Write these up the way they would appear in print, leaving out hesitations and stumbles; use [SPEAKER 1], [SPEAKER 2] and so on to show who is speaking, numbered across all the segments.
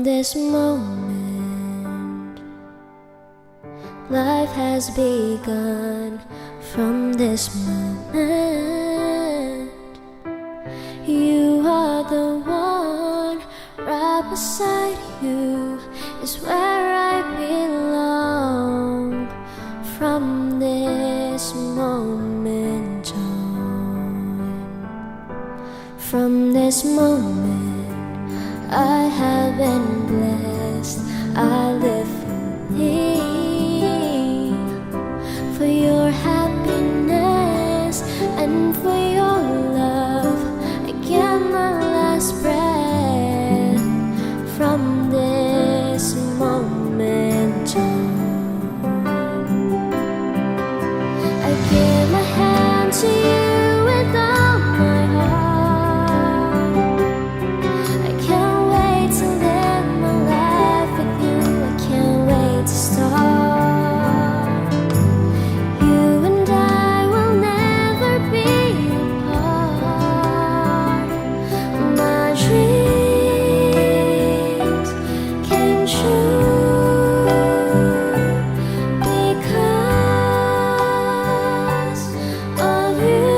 [SPEAKER 1] From this moment, life has begun. From this moment, you are the one. Right beside you is where I belong. From this moment on, from this moment, I have been blessed. I live for your happiness and for your love. I get my last breath. From this moment on, I give my hand to you with all my heart. I can't wait to live my life with you. I can't wait to start. You and I will never be apart. My dreams came true because of you.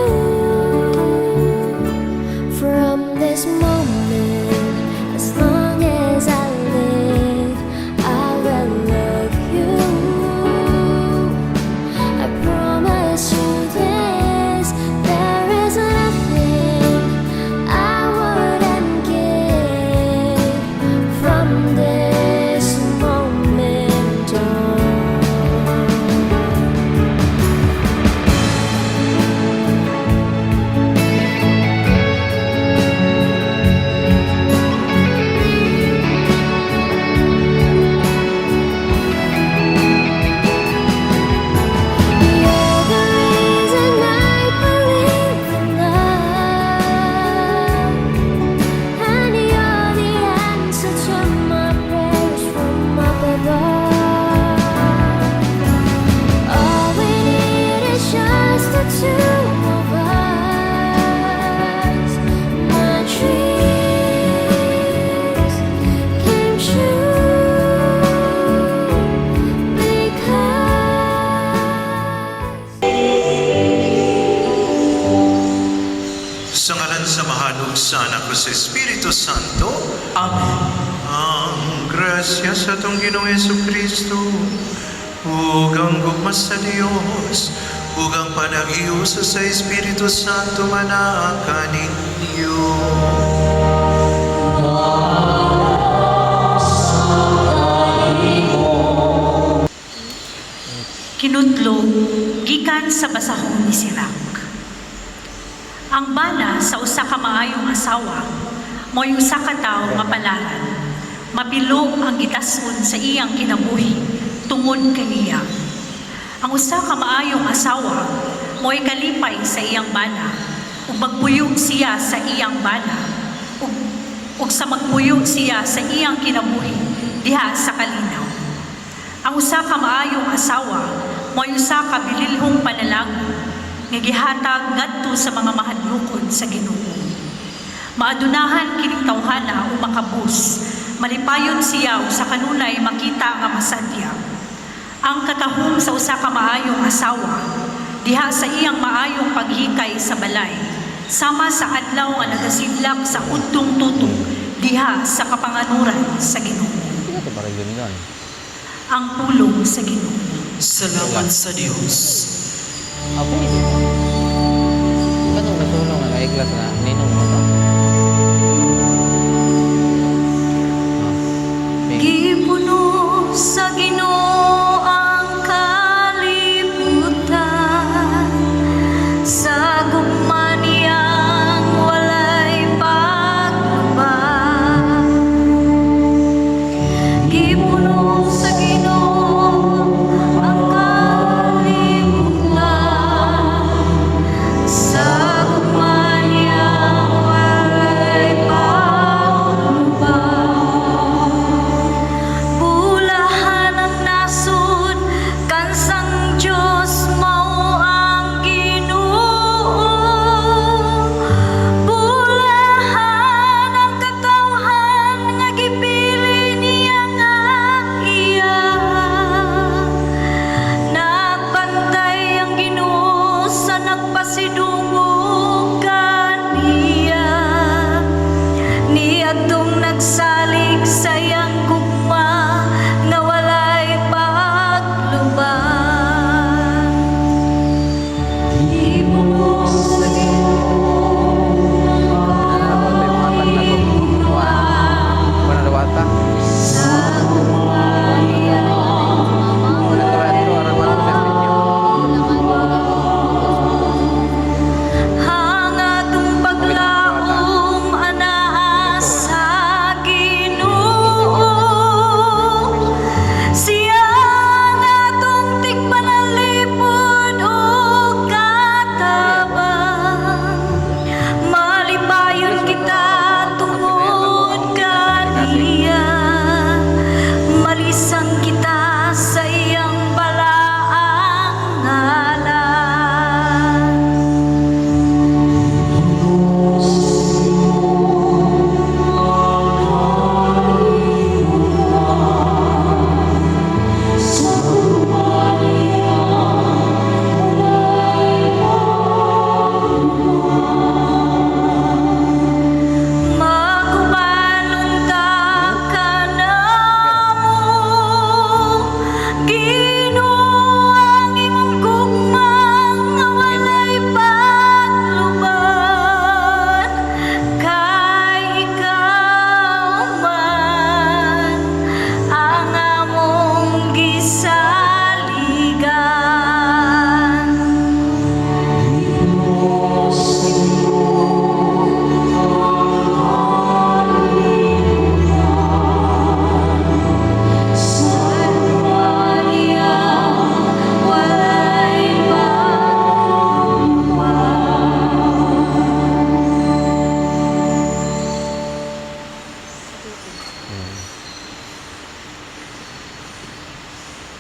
[SPEAKER 1] From this moment, as long as I live, I will love you. I promise you this, there is nothing I wouldn't give. From this moment on, you're the reason I believe in love, and you're the answer to my prayers from up above. All we need is just the two of us. My dreams came true because
[SPEAKER 2] Sa ngalan sa Mahalog sa Anak ko sa Espiritu Santo,
[SPEAKER 3] Amen.
[SPEAKER 2] ang grasya sa atong Ginoong Jesucristo, ug ang gugma sa Dios, ug ang panag-iusa sa Espiritu Santo manaka ninyo.
[SPEAKER 3] Kinudlog, gikan sa basahon ni Sirach. Ang bana sa usa ka maayong asawa, mo'y usa ka tawo nga palaran. Mapilog ang gitason sa iyang kinabuhi, tungod kaniya. Ang usa ka maayong asawa, mo'y kalipay sa iyang bana, ug magpuyog siya sa iyang bana, ug sa magpuyog siya sa iyang kinabuhi, diha sa kalinaw. Ang usa ka maayong asawa, mo'y usa ka bililhong panalangin, nga gihatag ngadto sa mga mahadlokon sa Ginoo. Maadunahan kining tawhana o makabus, malipayon siya o sa kanunay makita nga masadya. Ang katahom sa usa ka maayong asawa, diha sa iyang maayong paghikay sa balay, sama sa adlaw nga nagasidlak sa udtong tutong, diha sa kapanganuran sa Ginoo. Ang pulong sa Ginoo.
[SPEAKER 4] Salamat sa Diyos.
[SPEAKER 5] Ako ini. Kanong nasulong nga kay class na ninong mo to?
[SPEAKER 3] Gipuno sa Ginoo ang kalibutan, sa gugma niyang walay paglubag. Gipuno sa Ginoo ang kalibutan, sa gugma niyang walay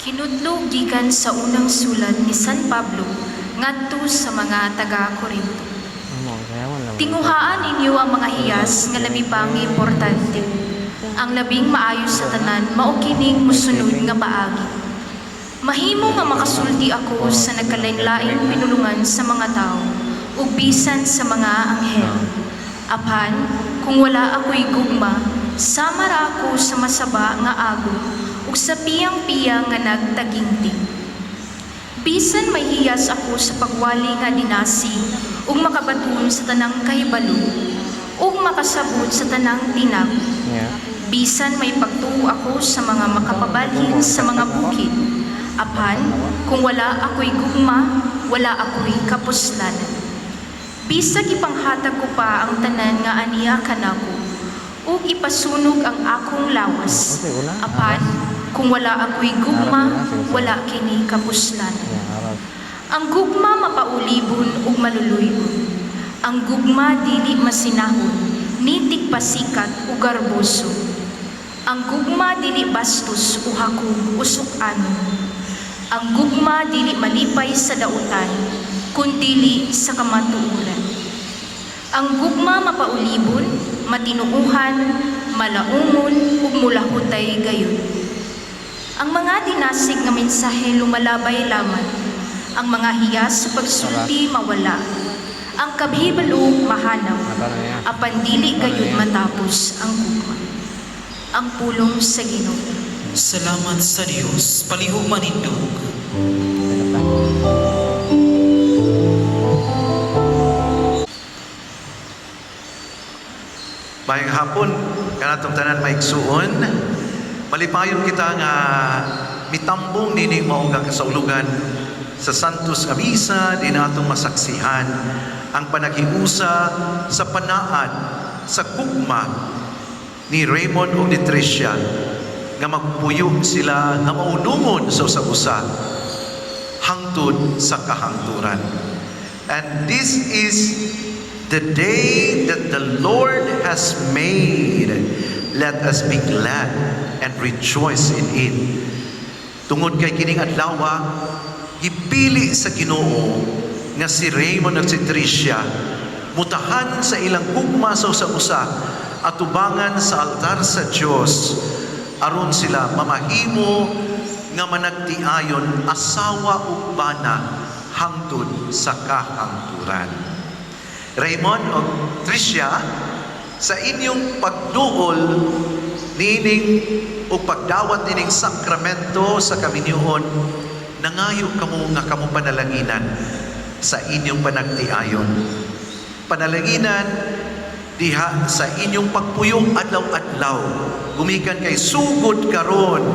[SPEAKER 6] Kinudlo gikan sa unang sulat ni San Pablo ngadto sa mga taga-Korinto.
[SPEAKER 5] Kaya mo lang.
[SPEAKER 6] Tinguhaan ninyo ang mga hiyas nga labi pang importante. Ang labing maayo sa tanan mao kining mosunod nga paagi. Mahimo nga makasulti ako sa nagkalain-laing pinulungan sa mga tao ug bisan sa mga anghel. Apan kung wala ako'y gugma, sama ra ako sa masaba nga ago ug sa piyang-piyang nga nagtaginting. Bisan may hiyas ako sa pagwali nga dinasi ug makabaton sa tanang kahibalo ug makasabot sa tanang tinag.
[SPEAKER 5] Yeah.
[SPEAKER 6] Bisan may pagtuo ako sa mga makapabalhin sa mga bukid. Apan kung wala ako'y gugma, wala ako'y kapuslanan. Bisag ipanghatag ko pa ang tanan nga aniya kanako ug ipasunog ang akong lawas. Apan kung wala ako'y gugma, wala kini kapuslanan.
[SPEAKER 5] Yeah, arap.
[SPEAKER 6] Ang gugma mapaulibon ug maluluybon. Ang gugma dili masinahon, nitik pasikat ug garboso. Ang gugma dili bastos o hakog usok anon. Ang gugma dili malipay sa dautan, kundili sa kamatuoran. Ang gugma mapaulibon, matinuuhan, malaungon ug mulahutay gayon. Ang mga dinasig nga mensahe lumalabay lamang. Ang mga hiyas sa pagsulti mawala. Ang kabhibalo mahanaw. Apan dili gayon matapos ang gugma. Ang pulong sa Ginoo.
[SPEAKER 4] Salamat sa Dios. Palihog manindog.
[SPEAKER 2] Mayang hapon, kanatong tanan maigsuon, malipayon kita nga mitambong nini maugang kasaulugan sa Santos nga Misa, di natong masaksihan ang panaghiusa sa panaan sa gugma ni Raymond o ni Tricia nga magpuyo sila nga maunungon sa usa-usa hangtod sa kahangturan. And this is the day that the Lord has made. Let us be glad and rejoice in it. Tungod kay kining adlaw, gipili sa Ginoo nga si Raymond at si Tricia mutahan sa ilang gugma sa usa-usa at tubangan sa altar sa Dios aron sila mamahimo nga managtiayon asawa ug bana hangtod sa kahangturan. Raymond o Tricia, sa inyong pagduol nining o pagdawat nining sakramento sa kaminyoon, nangayo kamo nga kamo panalanginan sa inyong panagtiayon. Panalanginan diha sa inyong pagpuyong adlaw-adlaw, gumikan kay sugod karon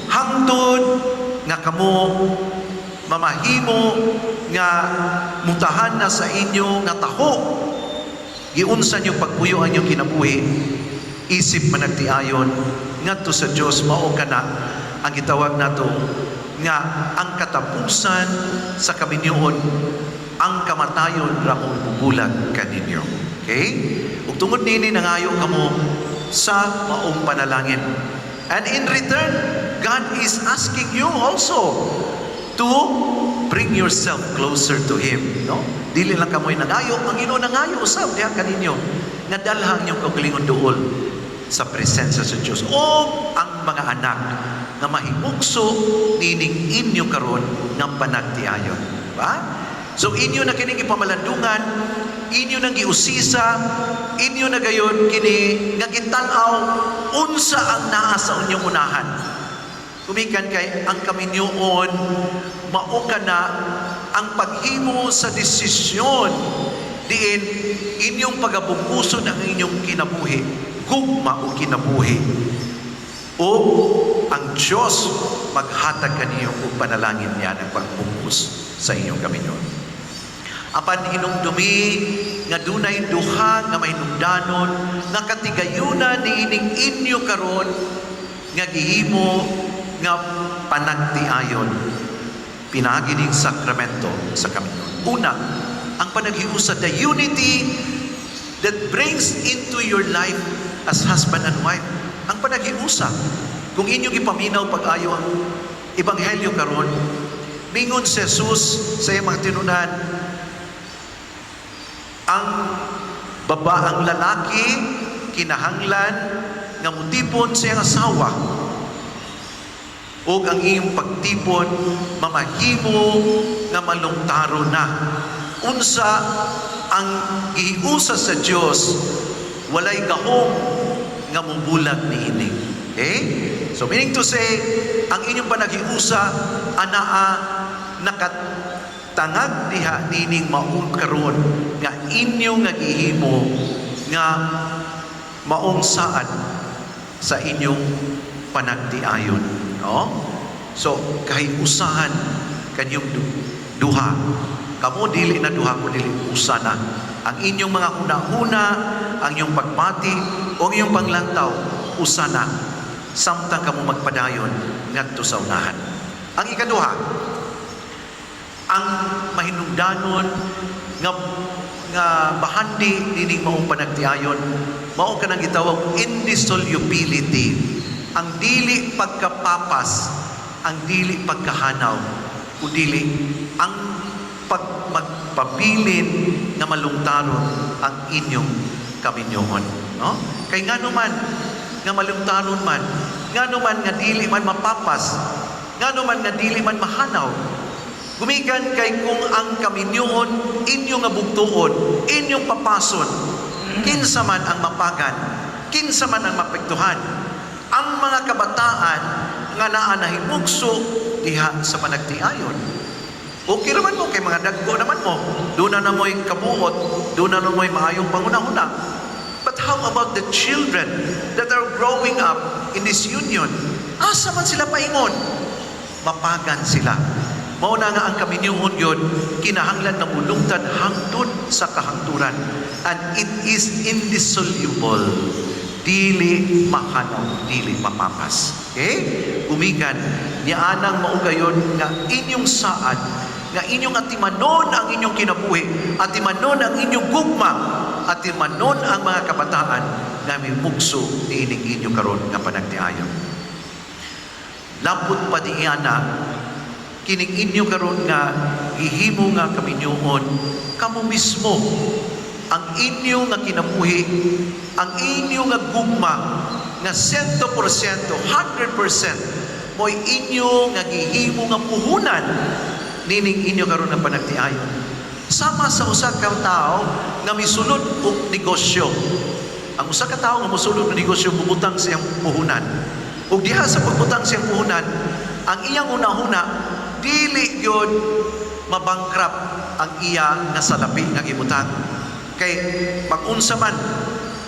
[SPEAKER 2] hangtod nga kamo mamahimo nga mutahan na sa inyo nga taho giunsa niyo pagpuyo ang inyong kinabuhi, isip managtiayon ngadto sa Dios. Mao kana ang gitawag nato nga ang katapusan sa kaminyoon, ang kamatayon ra mong bubulag kaninyo. Okay? Ug tungod nini nangayo kamo sa maong panalangin. And in return, God is asking you also to bring yourself closer to Him. No? Dili lang kamoy nangayo, ang Ginoo nangayo usab diha kaninyo nga dalhang inyong kaugalingon duol sa presensya sa Dios o ang mga anak nga mahimugso nining inyo karon nga panagtiayon. Ba? So inyo na kining ipamalandungan, inyo nang giusisa, inyo na gayon kini nga gitanaw unsa ang naa sa inyong unahan. Kumikan kay ang kaminyoon mao kana ang paghimo sa desisyon diin inyong pagabubuson ang inyong kinabuhi, gugma o kinabuhi, o ang Diyos maghatag kaniyo og panalangin niya ng pagbubus sa inyong kaminyoon. Apan hinumdumi nga dunay duha nga mahinungdanon nga katigayuna niining inyo karon nga gihimo nga panagtiayon pinagining sakramento sa kaminyoon. Una, ang panaghiusa, the unity that brings into your life as husband and wife. Ang panaghiusa, kung inyong ipaminaw pag-ayo ebanghelyo karon, mingon si Jesus sa iyang mga tinunan, ang ang lalaki kinahanglan nga mutipon sa iyang asawa, o ang iyong pagtipon mamahimo nga malungtaro na. Unsa ang gihiusa sa Dios, walay gahom nga mubulag niini. Okay? So meaning to say, ang inyong panaghiusa anaa nakatangag diha nining maong karon nga inyo nga gihimo nga maong saad sa inyong panagtiayon, no? So kahiusahan kanyong duha. Kamo dili na duha, ko dili usa na. Ang inyong mga huna-huna, ang inyong pagpati o ang iyong panglantaw, usa na. Samtang kamo magpadayon ngadto sa unahan. Ang ikaduha, ang mahinungdanon nga bahandi nining maong panagtiayon, mao kanang gitawag indissolubility. Ang dili pagkapapas, ang dili pagkahanaw, o dili ang magpabilin na malungtaron ang inyong kaminyoon, no? Kay ngano man nga malungtaron man, ngano man nga dili man mapapas, ngano man nga dili man mahanaw, gumikan kay kung ang kaminyoon inyo nga bugtuon, inyong papason, kinsa man ang mapagan, kinsa man ang mapektuhan, ang mga kabataan nga naa nahimugso diha sa panagtiayon. Okay naman mo, kay mga dagko naman mo. Doon na mo'y kabuot, doon na mo'y maayong pangunahuna. But how about the children that are growing up in this union? Asa man sila paingon? Mapagan sila. Mao na nga ang kaminyoon yun, kinahanglan na mulungtad hangtod sa kahangturan. And it is indissoluble. Dili mahanaw, dili mapapas. Okay? Umigan, nianang maugayon nga inyong saad, nga inyong atimanon ang inyong kinabuhi, atimanon ang inyong gugma, atimanon ang mga kabataan nga may mugso niining inyo karon nga panagtiayon. Lapot pa diana, kining inyo karon nga ihimo nga kaminyoon, kamo mismo ang inyo nga kinabuhi, ang inyo nga gugma, nga 100%, 100%, mo'y inyo nga gihimo nga puhunan nining inyo karon nga panagtiayon. Sama sa usa ka tao nga misulod og negosyo. Ang usa ka tao nga mosulod og negosyo bubutang siyang puhunan. Ug diha sa pagbutang siyang puhunan, ang iyang una-una dili gyud mabangkrap ang iya nga salapi nga gibutang. Kay pag-unsa man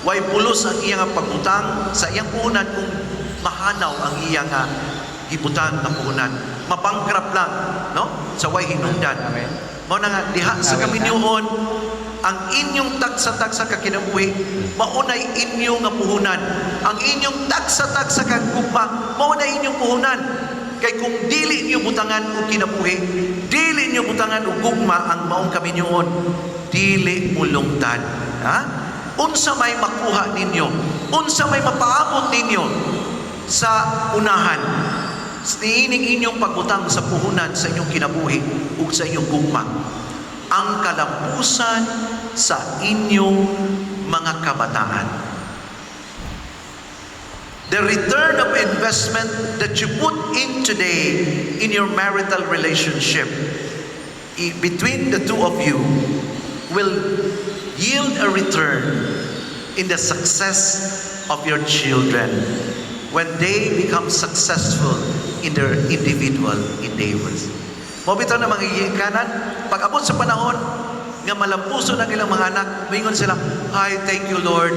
[SPEAKER 2] way pulos ang iya nga pagbutang sa iyang puhunan kung mahanaw ang iya nga gibutang nga puhunan. Mabangkrap lang, no? Sa way hinungdan. Mao na nga diha sa kaminyoon, ang inyong tagsa-tagsa ka kinabuhi, maunay inyo nga puhunan. Ang inyong tagsa-tagsa ka gugma, maunay inyong puhunan. Kay kung dili niyo butangan og kinabuhi, dili niyo butangan og gugma ang maong kaminyoon, dili mulungtad. Ha? Unsa may makuha ninyo, unsa may mapaabot ninyo sa unahan, niining inyong pagbutang sa puhunan sa inyong kinabuhi ug sa inyong gugma, ang kalampusan sa inyong mga kabataan. The return of investment that you put in today in your marital relationship between the two of you will yield a return in the success of your children when they become successful in their individual endeavors. Mabitaw na mga ikanan, pag abot sa panahon nga malampuso ng ilang mga anak, mingon sila, "Hi, thank you Lord,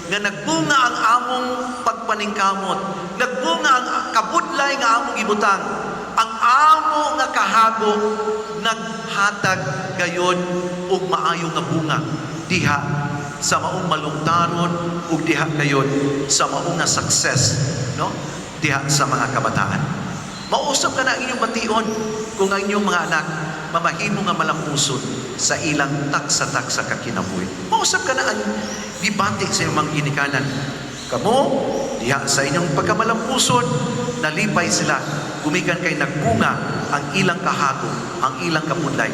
[SPEAKER 2] nga nagbunga ang among pagpaningkamot, nagbunga ang kabudlay nga among ibutang, ang amo nga kahago naghatag gayon og maayo nga bunga diha sa maong malungtaron ug diha gayon sa maong nga success, no? Diha sa mga kabataan. Mausap ka na ang inyong bation kung ang inyong mga anak mamahimo nga malampuson sa ilang taksa-taksa ka kinabuhi. Mausap ka na ang dibati sa inyong mga ginikanan. Kamo, diha sa inyong pagkamalampuson, nalipay sila gumikan kay nagbunga ang ilang kahagom, ang ilang kapudlay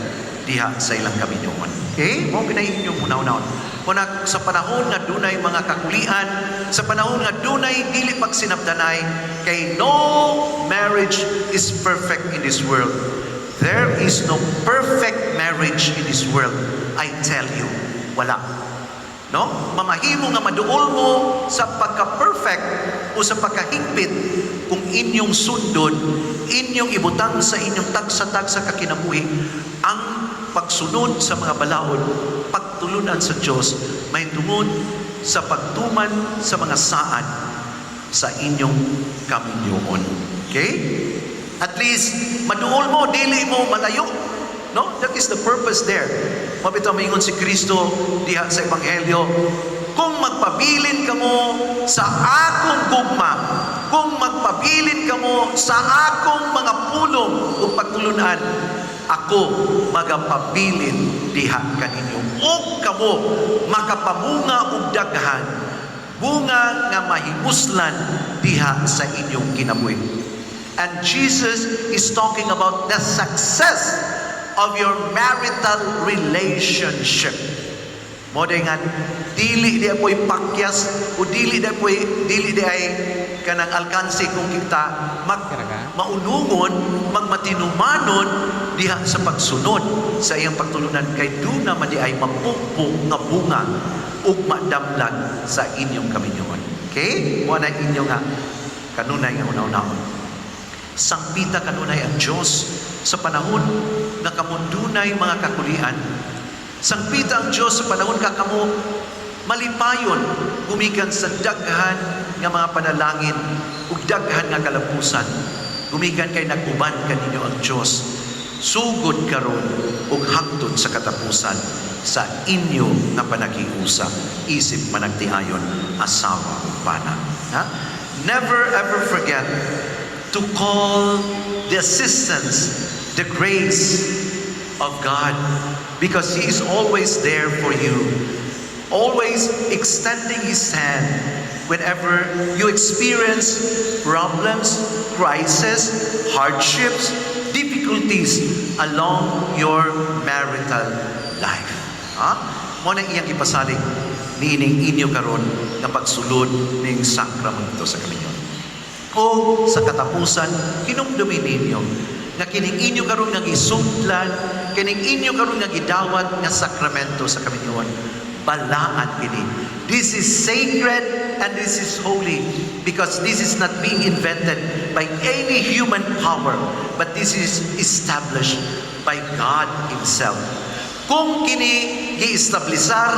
[SPEAKER 2] diha sa ilang kaminyoon. Okay? Mo pinahin nyo muna-unaon. Kuna sa panahon nga dunay mga kakulian, sa panahon nga dunay dili pagsinabdanay, kay no marriage is perfect in this world. There is no perfect marriage in this world. I tell you, wala. No? Mamahimo nga maduol mo sa pagka-perfect o sa pagkahigpit kung inyong sundon, inyong ibutang sa inyong tagsa-tagsa kakinabuhi ang pagsunod sa mga balaod, pagtulunan sa Diyos, may tungod sa pagtuman sa mga saan sa inyong kaminyoon. Okay? At least, maduol mo, dili mo malayo. No? That is the purpose there. Mabitaw maingon si Kristo diha sa Ebanghelyo, kung magpabilin kamo sa akong gugma, kung magpabilin kamo sa akong mga pulong o pagtulunan, ako magapabilin diha kaninyo. O kamo makapamunga og daghan, bunga nga mahimuslan diha sa inyong kinabuhi. And Jesus is talking about the success of your marital relationship. Mo nga dili di apoy pakyas o dili di ay kanang alkanse kung kita maunungon, magmatinumanon diha sa pagsunod sa iyang pagtulunan, kay do naman di ay mapupong nga bunga ug madamlag sa inyong kaminyoon. Okay? Mo na inyo nga kanunay nga una-unahon. Sangpita kanunay ang Diyos sa panahon nga kamundunay mga kakulian. Sangpita ang Diyos sa panahon nga kamo malipayon gumikan sa daghan nga mga panalangin ug daghan nga kalapusan. Gumikan kay naguban kaninyo ang Diyos. Sugod karon ug hangtod sa katapusan sa inyo nga panagiusa, isip managtiayon, asawa ug bana. Ha? Never ever forget to call the assistance, the grace of God, because He is always there for you, always extending His hand whenever you experience problems, crises, hardships, difficulties along your marital life. Mo na iyang ipasalig niining inyo karon nga pagsulod ning sakramento sa kaminyoon. O sa katapusan, hinumdumin ninyo nga kining inyo karon nga gisudlan, kining inyo karon nga gidawat nga sakramento sa kaminyoon, balaan kini. This is sacred and this is holy, because this is not being invented by any human power, but this is established by God Himself. Kung kini giestablisar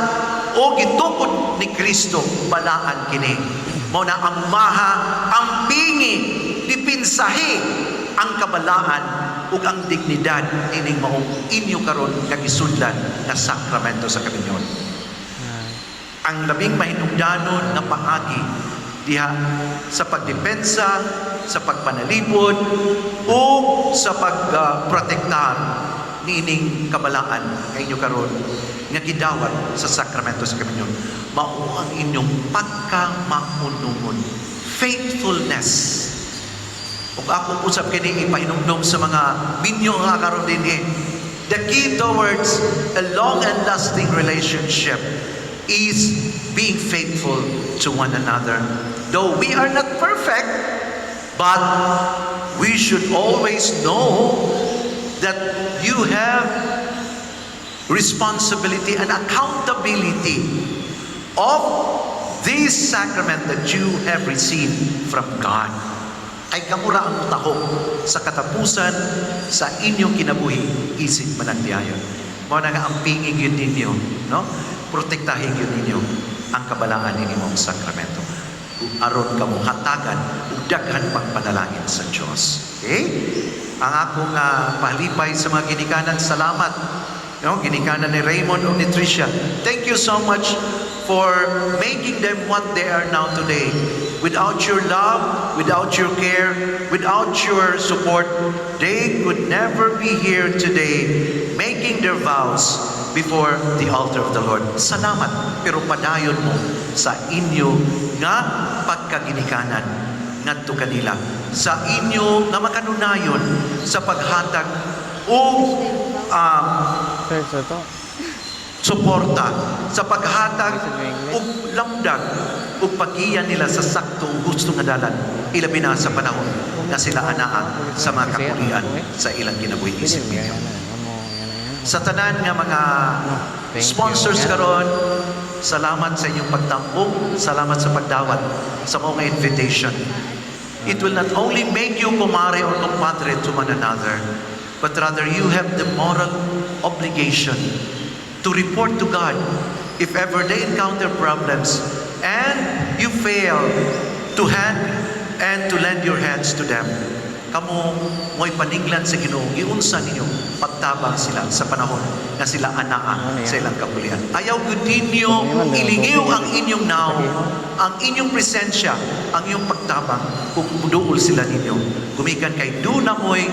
[SPEAKER 2] o gitukod ni Kristo, balaan kini. Mao na ang maha, ang pingi, dipinsahi ang kabalaan ug ang dignidad ining maong inyo karon kagisudlan nga sakramento sa kaminyoon. Ang labing mahinungdanon nga paagi diha sa pagdepensa, sa pagpanalipod o sa pagprotektar niining kabalaan nga inyo karon nga gidawat sa sakramento sa kaminyoon, mao ang inyong pagkamaunungon, faithfulness. Ug akong usab kini ipahinumdom sa mga minyo nga karon dinhi, the key towards a long and lasting relationship is being faithful to one another. Though we are not perfect, but we should always know that you have responsibility and accountability of this sacrament that you have received from God. Ay kamura ang taho sa katapusan sa inyong kinabuhi, isip managtiayon. Mao na nga ang pingig yun ninyo, no? Protektahin yun ninyo ang kabalaan ninyong sakramento. Aron kamo hatagan ug daghan pang panalangin sa Dios. Okay? Ang akong pahalipay sa mga ginikanan, salamat. No, ginikanan ni Raymond o ni Tricia. Thank you so much for making them what they are now today. Without your love, without your care, without your support, they could never be here today making their vows before the altar of the Lord. Salamat, pero padayon mo sa inyo nga pagkaginikanan ngadto kanila sa inyo nga makanunayon sa paghatag og
[SPEAKER 5] Search na to.
[SPEAKER 2] suporta sa paghatag og lamdag ug pagiyan nila sa sakto ug gusto nga dalan ilabi na sa panahon nga sila anaa sa mga kapulian sa ilang kinabuhi isip ninyo. Sa tanan nga mga sponsors karon, salamat sa inyong pagtambong, salamat sa pagdawat sa mga invitation. It will not only make you kumare or kumpadre to one another, but rather you have the moral obligation to report to God if ever they encounter problems and you fail to hand and to lend your hands to them. Kamo mo'y paninglan sa Ginoo, giunsa ninyo pagtabang sila sa panahon nga sila anaa sa ilang kapulian. Ayaw gud ninyo ilingiw ang inyong naw, ang inyong presensya, ang inyong pagtabang kung muduol sila ninyo. Gumikan kay duna mo'y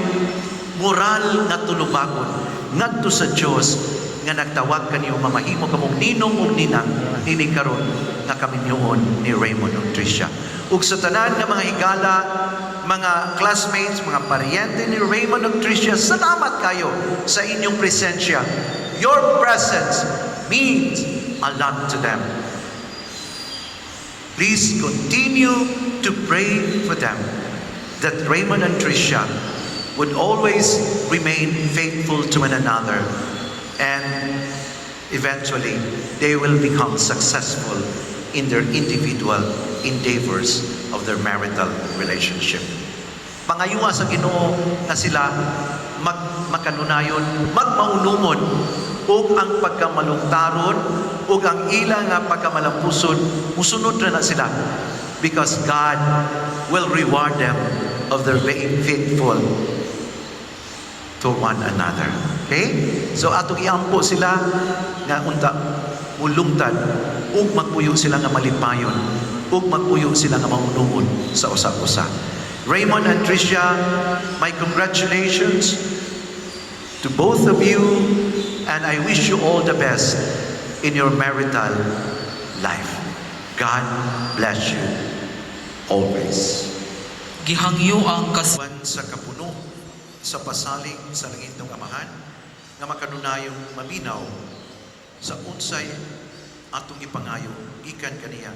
[SPEAKER 2] moral nga tulubagon ngadto sa Dios nga nagtawag kaniyo mamahimo kamong ninong ug ninang nining karon nga kaminyoon ni Raymond ug Tricia. Ug sa tanan nga mga higala, mga classmates, mga paryente ni Raymond ug Tricia, salamat kayo sa inyong presensya. Your presence means a lot to them. Please continue to pray for them that Raymond and Tricia would always remain faithful to one another, and eventually they will become successful in their individual endeavors of their marital relationship. Pangayuwa sa Ginoo na sila makanunayon, magmaunumon ug ang pagkamalungtaron ug ang ilang nga pagkamalampuson musunod na sila, because God will reward them of their being faithful to one another. Okay? So atong iampo sila nga unta mulungtad ug magpuyo sila nga malipayon ug magpuyo sila nga maunumon sa usa-usa. Raymond and Tricia, my congratulations to both of you, and I wish you all the best in your marital life. God bless you always.
[SPEAKER 4] Gihangyo ang
[SPEAKER 2] Sa kapuno sa pasalig sa langit ng Amahan nga makanunayong maminaw sa unsay atong ipangayo gikan kaniya.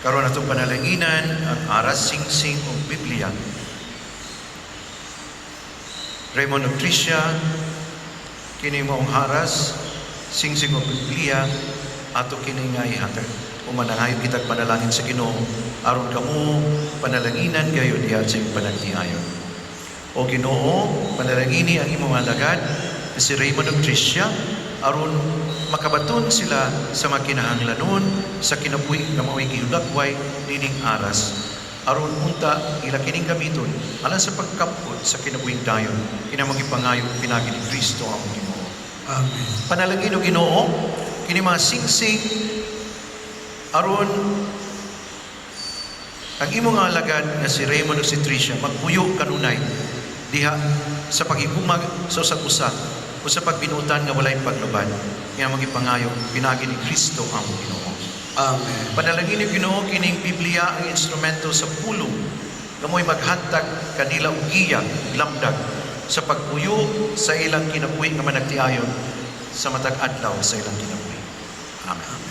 [SPEAKER 2] Karon atong panalanginan ang aras singsing o Biblia. Raymond ug Tricia, kini moong haras singsing o Biblia ato kini nga ihatag. Umanangayo kitag panalangin sa Ginoo aron kamo panalanginan kayo diha sa iyong panagtiayon. O Ginoo, panalangini ang imong alagad si Raymond ug Tricia aron makabaton sila sa mga kinahanglanon sa kinabuhi nga mao'y gihulakway nining aras aron unta ila kining gamiton alang sa pagkapot sa kinabuhing dayon kinamang ipangayo pinagi ni Kristo ang Ginoo. Amen. Panalangin o Ginoo kini mga singsing aron ang imong alagad nga si Raymond ug si Tricia magpuyo kanunay diha sa paghigumag sa usag-usa o sa pagbinutan nga walay paglubad nga magipangayo pinagi ni Kristo ang Ginoo. Amen. Panalangin ni Ginoo kining Biblia ang instrumento sa pulong nga mo'y maghantag kanila og giya lamdag sa pagpuyo sa ilang kinabuhi nga managtiayon sa matag adlaw sa ilang kinabuhi. Amen.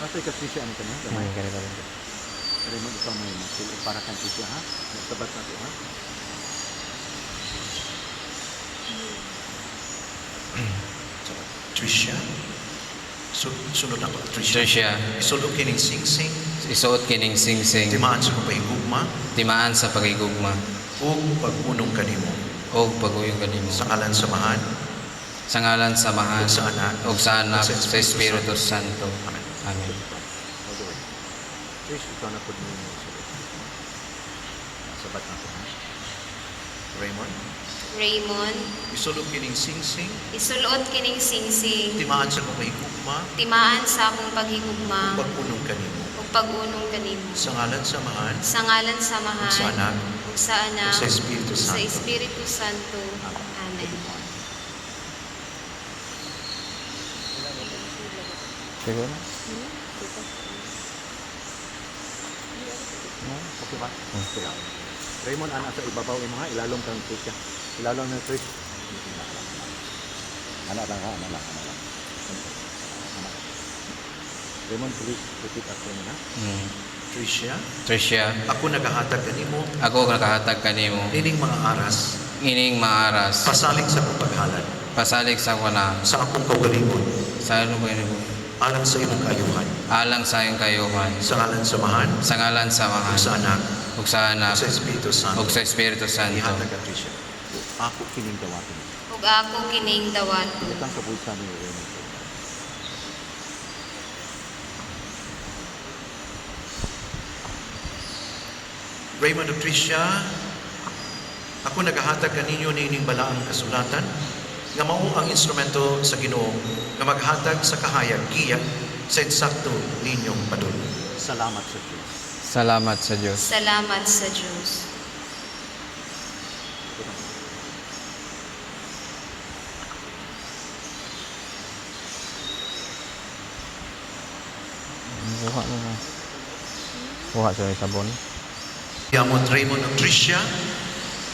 [SPEAKER 7] Kasi kasi siya ano ka na?
[SPEAKER 5] May ganito.
[SPEAKER 7] Pero ikaw may masil para kan siya ha? Nagtabat na ito ha?
[SPEAKER 2] Tricia. Sunod ako, Tricia.
[SPEAKER 5] Tricia,
[SPEAKER 2] Isulog kining singsing,
[SPEAKER 5] isuot kining singsing,
[SPEAKER 2] timaan sa kapahigugma,
[SPEAKER 5] timaan sa pagigugma,
[SPEAKER 2] o pag-unong kanimo.
[SPEAKER 5] o paguyong kanimo.
[SPEAKER 2] Sa ngalan samahan,
[SPEAKER 5] Sa ngalan sa Mahan,
[SPEAKER 2] ug sa Anak,
[SPEAKER 5] o sa Anak,
[SPEAKER 2] ug
[SPEAKER 5] sa Espiritu Santo.
[SPEAKER 2] Amen.
[SPEAKER 5] Amen.
[SPEAKER 7] All the way. Trish, ikaw na po mo. Sabat na po ha?
[SPEAKER 2] Raymond,
[SPEAKER 8] Raymond,
[SPEAKER 2] isulog kining singsing,
[SPEAKER 8] isulot kining singsing,
[SPEAKER 2] timaan sa kong mahigugma,
[SPEAKER 8] timaan sa akong paghigugma,
[SPEAKER 2] pagpunong kanimo.
[SPEAKER 8] ug pag-unong kanimo.
[SPEAKER 2] Sa ngalan samahan,
[SPEAKER 8] Sa ngalan samahan,
[SPEAKER 2] sa anak,
[SPEAKER 8] ug sa anak,
[SPEAKER 2] sa Espiritu
[SPEAKER 8] ug sa
[SPEAKER 2] Santo.
[SPEAKER 8] Espiritu Santo. Amen.
[SPEAKER 5] Siguro?
[SPEAKER 7] Okay ba? Okay lang. Raymond, anak sa ibabaw yung mga ilalong kang Trisha. Ilalong ng Trish. Anak lang ha, anak lang. Anak. Raymond, please repeat after me ha.
[SPEAKER 2] Tricia,
[SPEAKER 5] Tricia,
[SPEAKER 2] ako nagahatag kanimo,
[SPEAKER 5] ako nakahatag kanimo.
[SPEAKER 2] nining mga aras,
[SPEAKER 5] Ining maaras.
[SPEAKER 2] pasalig sa kong paghalad,
[SPEAKER 5] Pasalig sa kuna.
[SPEAKER 2] sa akong kaugalingon,
[SPEAKER 5] Sa ano ba yun?
[SPEAKER 2] alang sa imong kayuhan,
[SPEAKER 5] Alang sa iyong kayuhan.
[SPEAKER 2] sa ngalan samahan,
[SPEAKER 5] Sa ngalan sa mga.
[SPEAKER 2] sa anak,
[SPEAKER 5] Ug sa anak.
[SPEAKER 2] sa Espiritu Santo.
[SPEAKER 5] Ug sa Espiritu Santo.
[SPEAKER 2] Ihatag ka, Tricia.
[SPEAKER 7] Ako kining dawatin.
[SPEAKER 8] Ug ako kining dawato.
[SPEAKER 7] Itang sa bulsa ni Raymond.
[SPEAKER 2] Raymond of Tricia, ako nagahatag kaninyo nining balaang kasulatan, nga mao ang instrumento sa Ginoo nga maghatag sa kahayag giya sa insakto ninyong padul.
[SPEAKER 7] Salamat sa Diyos.
[SPEAKER 5] Salamat sa Diyos.
[SPEAKER 8] Salamat sa Diyos.
[SPEAKER 5] Buha mo na. Buha sa sabon.
[SPEAKER 2] Yamot Raymond of Tricia,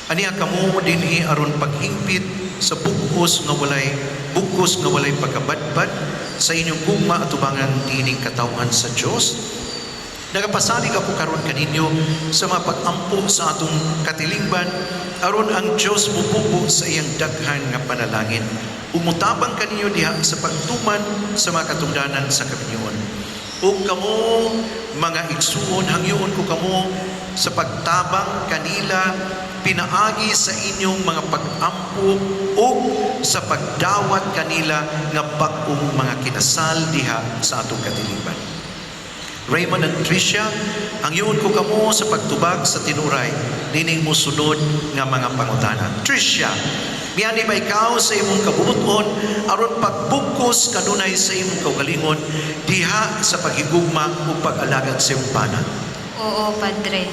[SPEAKER 2] aniya kamo dinhi aron paghingpit sa bugkos nga walay pagkabadbad sa inyong gugma at tubangan dining katawhan sa Dios. Nagapasalig ako karon kaninyo sa mga pag-ampo sa atong katilingban aron ang Dios mupupo sa iyang daghan nga panalangin. Umutabang kaninyo diha sa pagtuman sa mga katungdanan sa kaminyoon. O kamo mga igsuon, hangyoon ko kamo sa pagtabang kanila pinaagi sa inyong mga pag-ampo o sa pagdawat kanila nga bag-ong mga kinasal diha sa atong katilingban. Raymond and Tricia, hangyoon ko kamo sa pagtubag sa tinuray nining musunod nga mga pangutana. Tricia, miyani ba ikaw sa imong kabubuton aron pagbugkos kanunay sa imong kaugalingon diha sa paghigugma o pag-alagad sa imong bana?
[SPEAKER 8] Oo, Padre.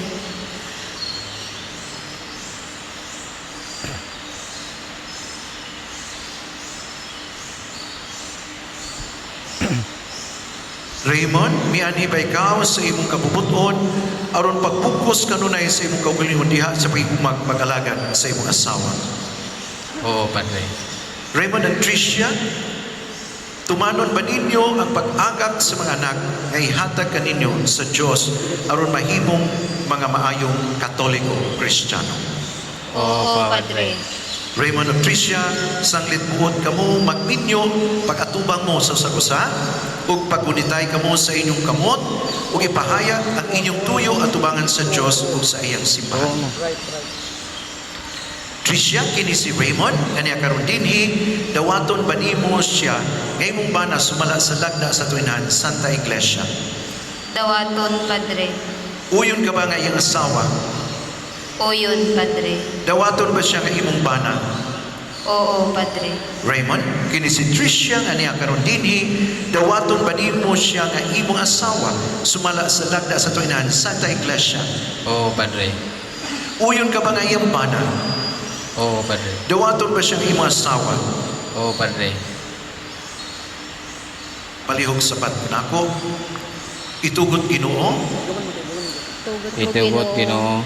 [SPEAKER 2] Raymond, mianhi ba ikaw sa imong kabubuton aron pagbugkos kanunay sa imong kaugalingon diha sa paghigugma o pag-alagad sa imong asawa?
[SPEAKER 5] Oo, Padre.
[SPEAKER 2] Raymond and Tricia, tumanon ba ninyo ang pag-agak sa mga anak nga ihatag kaninyo sa Dios aron mahimong mga maayong Katoliko Kristiyano?
[SPEAKER 8] Oo, Padre.
[SPEAKER 2] Raymond of Tricia, sanglit buot kamo magminyo pag-atubang mo sa sagusa ug pagunitay kamo sa inyong kamot ug ipahayag ang inyong tuyo atubangan sa Dios ug sa iyang simbahan. Tricia, kini si Raymond, kaniya karon dinhi, dawaton ba nimo siya ngay mong bana sumala sa lagda sa tuinan Santa Iglesia?
[SPEAKER 8] Dawaton, Padre.
[SPEAKER 2] Uyon ka ba nga iyang asawa?
[SPEAKER 8] Oyon, Padre.
[SPEAKER 2] Dawaton ba siya nga imong bana?
[SPEAKER 8] Oo, Padre.
[SPEAKER 2] Raymond, kini si Tricia nga niya karon dinhi, dawaton ba nimo siya nga imong asawa sumala sa lagda sa tuinan Santa Iglesia?
[SPEAKER 5] Oo, Padre.
[SPEAKER 2] Uyon ka ba nga iyang bana?
[SPEAKER 5] Oo, Padre.
[SPEAKER 2] Dawaton ba siya nga imong asawa?
[SPEAKER 5] Oo, Padre.
[SPEAKER 2] Palihog sapat nako. Itugot Ginoo
[SPEAKER 5] Itugot Ginoo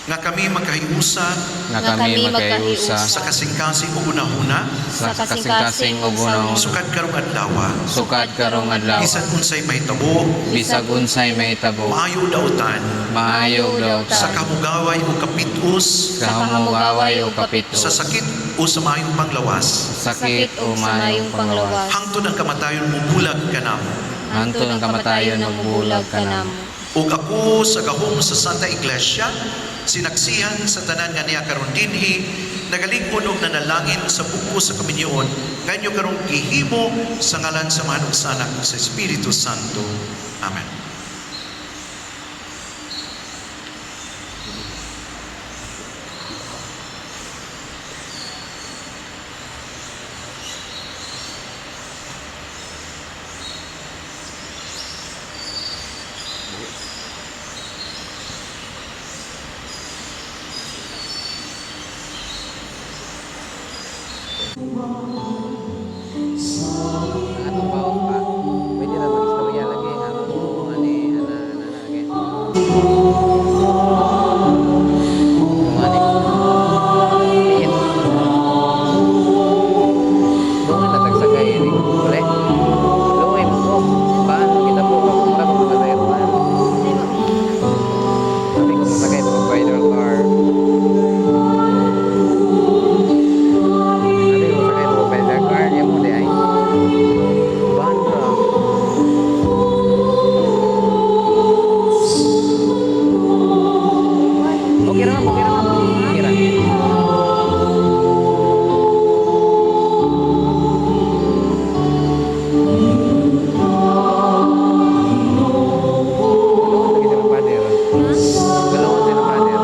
[SPEAKER 2] nga kami magkahiusa
[SPEAKER 5] na kami magkayusa
[SPEAKER 2] sa kasing-kasing ug unahuna
[SPEAKER 5] sa kasing-kasing ug unahon.
[SPEAKER 2] sukad karong adlaw
[SPEAKER 5] Sukad karong adlaw.
[SPEAKER 2] bisan unsay mahitabo
[SPEAKER 5] Bisag unsay mahitabo.
[SPEAKER 2] maayo dautan
[SPEAKER 5] Maayo daw
[SPEAKER 2] sa
[SPEAKER 5] ta.
[SPEAKER 2] kamugaway o kapitus
[SPEAKER 5] Sa hamugaway o kapito.
[SPEAKER 2] sa sakit o sa maayong panglawas
[SPEAKER 5] Sakit o mayong panglawas.
[SPEAKER 2] hangtod ang kamatayon mo bulag kanamo.
[SPEAKER 5] Hantod ang kamatayon magbulag ka namo.
[SPEAKER 2] Ug ako sa gahom sa Santa Iglesia sinaksihan sa tanan nga niya karon dinhi nagalig-on og nanalangin sa buko sa kaminyoon nganyo karong gihimo sa ngalan sa Manong sa Anak sa Espiritu Santo. Amen.
[SPEAKER 5] Ang atong baon pa. Pwede na mag-istorya lagi. Ano mo, ani, lagi. Mani. Iit. Doon na tagsagay. Uli. Luoy mo ko. Paano kita po? Papunta ko mga sayro na. Sabi ko masagay ito mag bridal car. Sabi ko masagay ito mag bridal car. Yan mo di ay. Banda. Okay na ma'am. Okay na ma'am. Okay na. Galawon lagi silang pader. Galawon silang pader.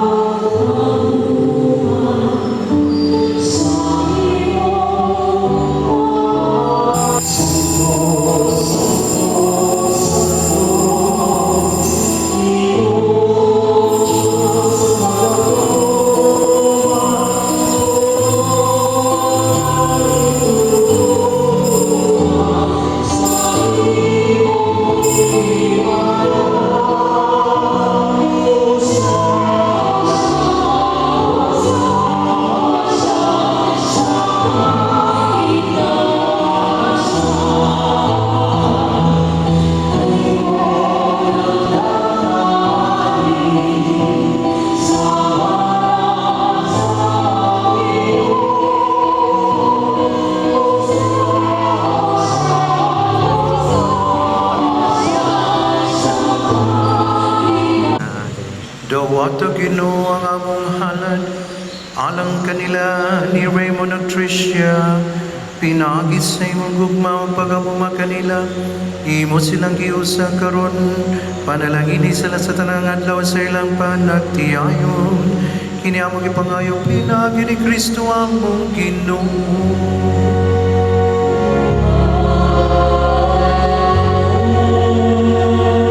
[SPEAKER 2] Dawato Ginoo ang among halad, alang kanila ni Raymond ug Tricia, pinagit sa imong gugma o pagamuma kanila, imo silang giusa karon, panalangini sila sa tanang adlaw sa ilang panagtiayon, kini among ipangayo pinagi ni Kristo among Ginoo.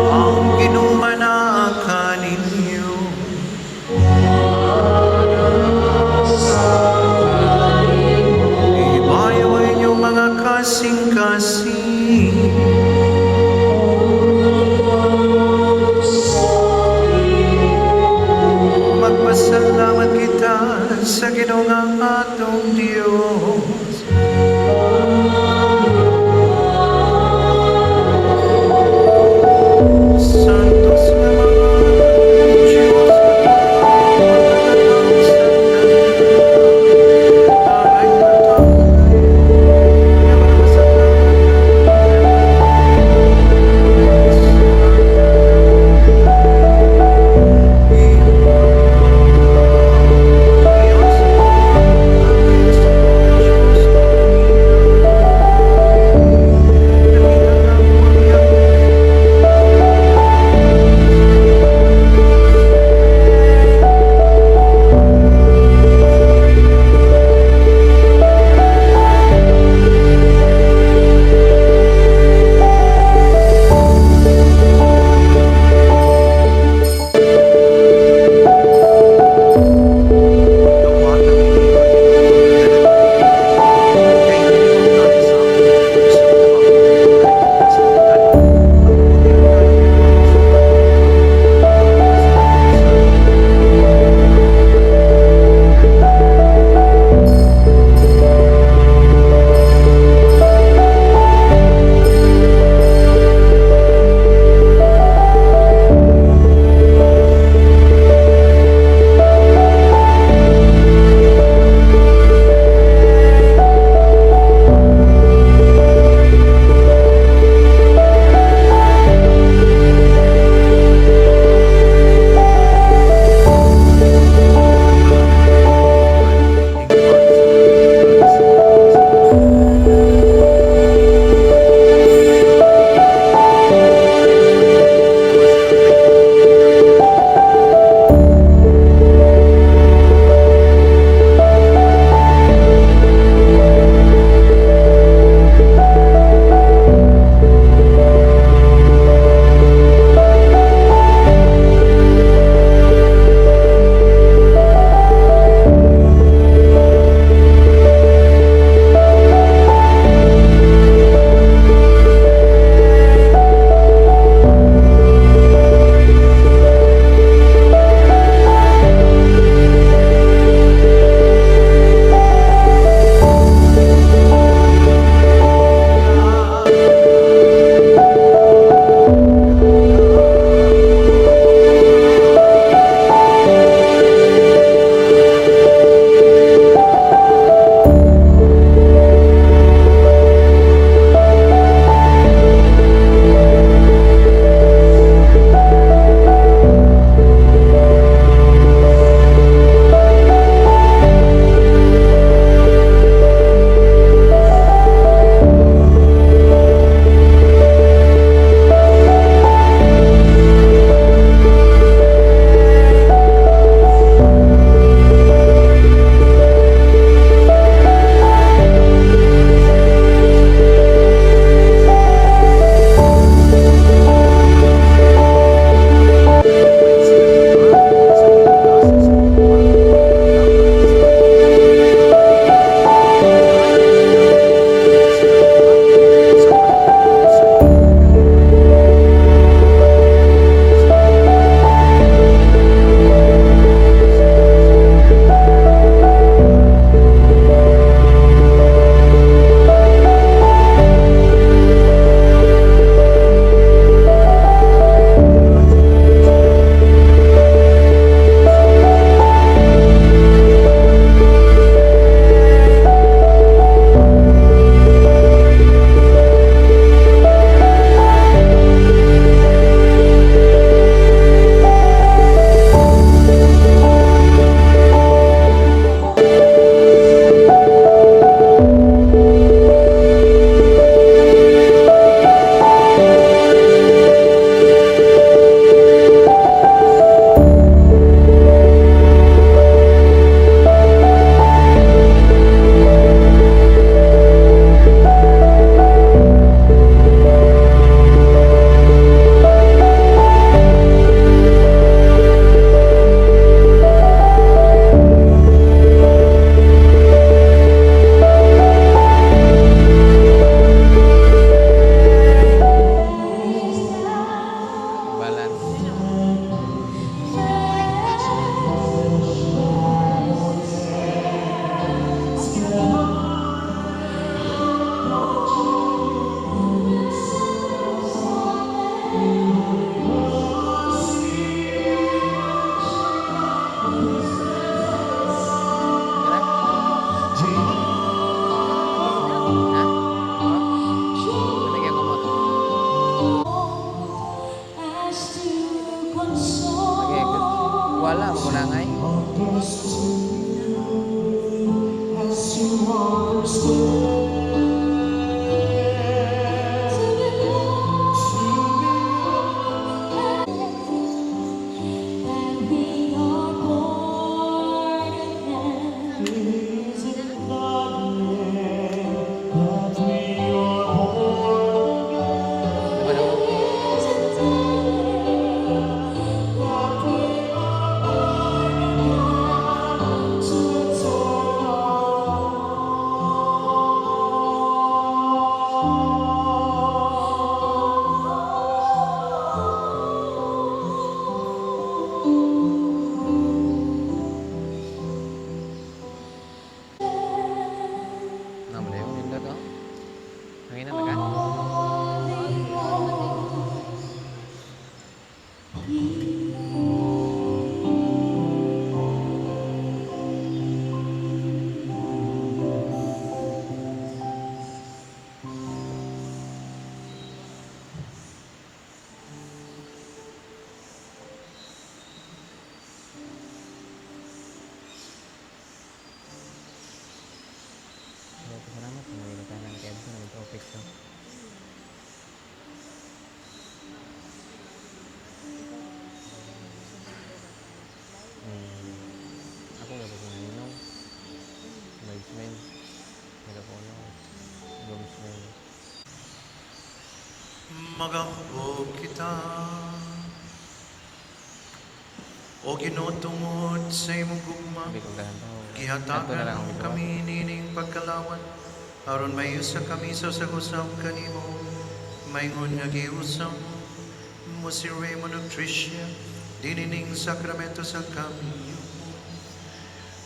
[SPEAKER 2] Ang ginumanaka ninyo. Ibayaw ang inyong mga kasing-kasing. Magpasalamat kita sa Ginoo nga atong Dios.
[SPEAKER 5] Hanginan na ka? Salamat. May nagkanan kaya dito na mag-topic to. Ako nga po kung naninong. May smell. May po ano. Yung smell.
[SPEAKER 2] Magahubog kita. O Ginoo, tungod sa imong gugma,
[SPEAKER 5] Sabi ko dahan to.
[SPEAKER 2] gihatagan mo kami nining pagkalawat. Aron may usa kami sa usap kanimo. Maingon nga giusap mo si Raymond of Tricia, dinining sakramento sa kami.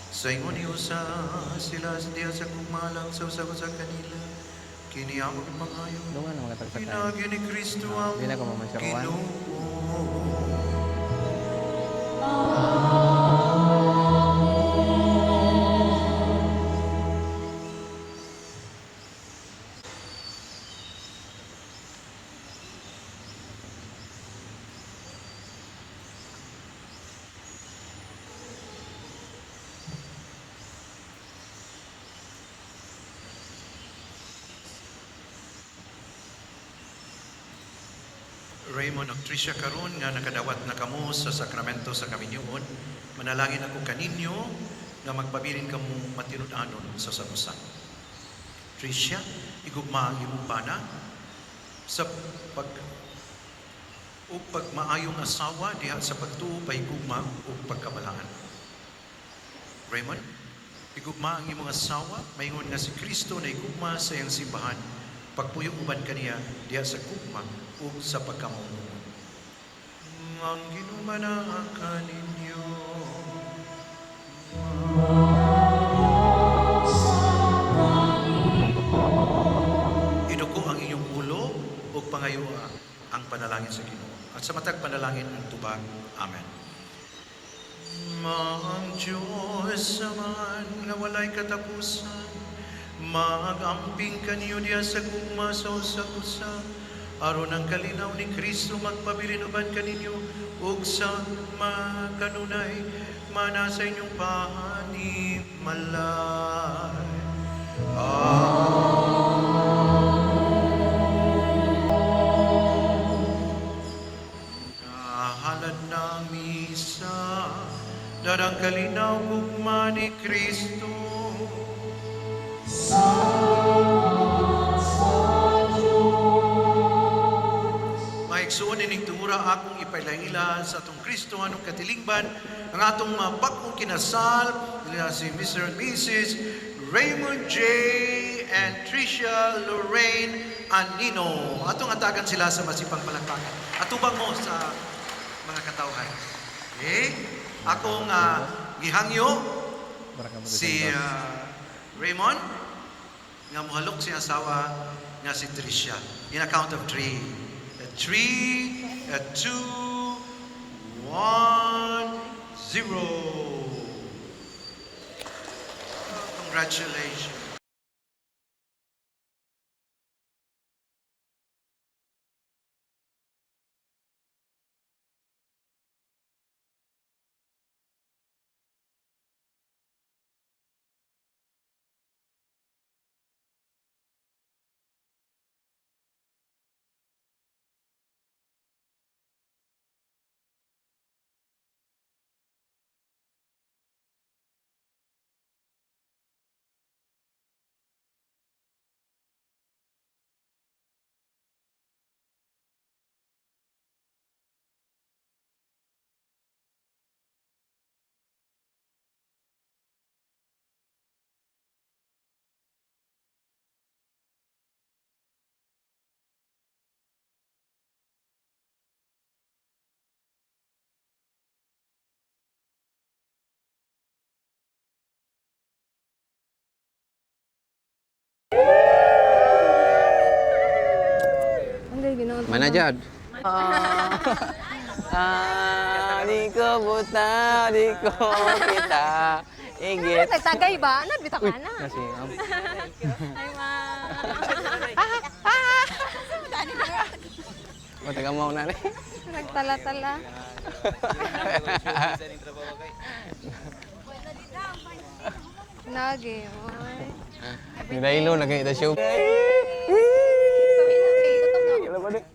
[SPEAKER 2] Sa ingon iusa sila diya sa gugmalang sa usap sa kanila. Kini among pangayo.
[SPEAKER 5] Doon nga mga tagsakay.
[SPEAKER 2] Pinagi ni Kristo ang
[SPEAKER 5] Hindi na ko mamasyakuan.
[SPEAKER 2] Ginoo. Raymond of Tricia karon nga nakadawat na kamo sa sakramento sa kaminyoon, manalangin ako kaninyo nga magpabilin kamo matinud-anon sa sabusan. Tricia, igugma ang imong bana sa pagmaayong asawa diha sa pagtuo pahigugma o pagkabalaan. Raymond, igugma ang imong asawa, maingon nga si Kristo na igugma sa iyang simbahan, pagpuyong uban kaniya diha sa gugma o sa pagkamaunuan. Ang ginumanaka ninyo, iduko ang inyong ulo o pangayua ang panalangin sa Ginoo. At sa matag panalangin ang tubag. Amen. Ang Diyos Amahan nga walay katapusan, magamping kaniyo diya sa gugma sa usa-usa, aron ang kalinaw ni Kristo magpabilin uban kaninyo ug sa makanunay mana sa inyong panimalay. Kahalad ng misa, darang kalinaw gugma ni Kristo. Maigsuon ining tumura akong ipailaila sa atong Kristo anong katilingban ang atong mapakong kinasal nila si Mr. and Mrs. Raymond J. and Tricia Lorraine Anino. Atong atagan sila sa masipang palakpakan. Atubang mo sa mga katawhan. Okay? Akong gihangyo si Raymond nga muhalok si asawa nga si Tricia. In a count of 3. 3, 2, 1, 0. Congratulations.
[SPEAKER 5] Mana Jod? Di ko buta, di ko kita. Igit.
[SPEAKER 9] Nagtagay ba? Ano, bitaw ka na.
[SPEAKER 5] Kasi,
[SPEAKER 9] Ay, ma.
[SPEAKER 5] taga mo na rin.
[SPEAKER 9] Nagtala-tala. Nage, oy.
[SPEAKER 5] Nidahilo, nagkita siya. Kailan ba din?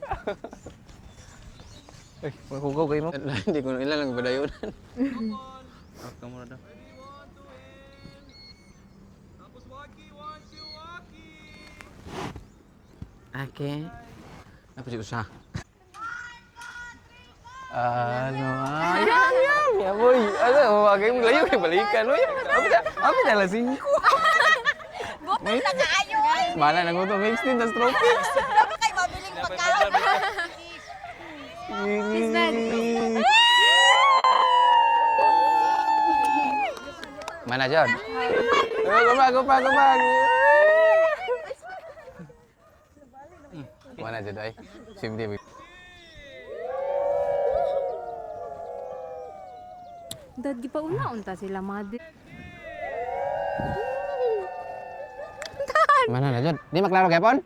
[SPEAKER 5] Ay, makugaw kayo mo. Hindi ko na ilan lang badayonan. Ako mo na daw. Okay. Apa sih usah? Ya boy, agak mo layo kay balikan mo. Apa dah lah singko.
[SPEAKER 9] Bukod na kaayo, ay.
[SPEAKER 5] Mana nang uto mix din tas tropics.
[SPEAKER 9] Ano kayo mabiling pagkaon?
[SPEAKER 5] Mana John? Gopag. Mana John ay? Sim dia.
[SPEAKER 9] Dad, di pa una-unta sila, mother.
[SPEAKER 5] Mana na John? Di maklaro kepon?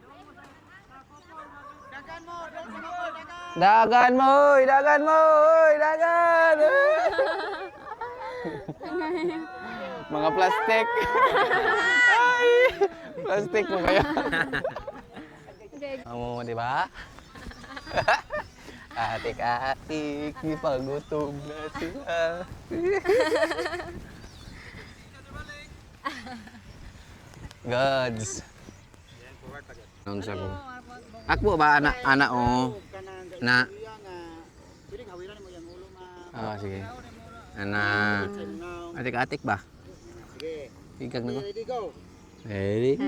[SPEAKER 5] Dagan mo. Mga plastik. Ay, plastik mo kayo. Amo, di ba? Atik-atik, ipagutom na sila. Gods. Naon siya ko? Akbo ba anak o? Na. Ah, sige. Anak. Atik-atik ba? Sige. Ikag na ko. Ready?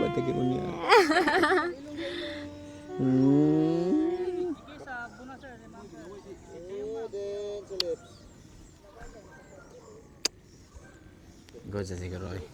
[SPEAKER 5] Batigin mo niya. Good sa siguro eh.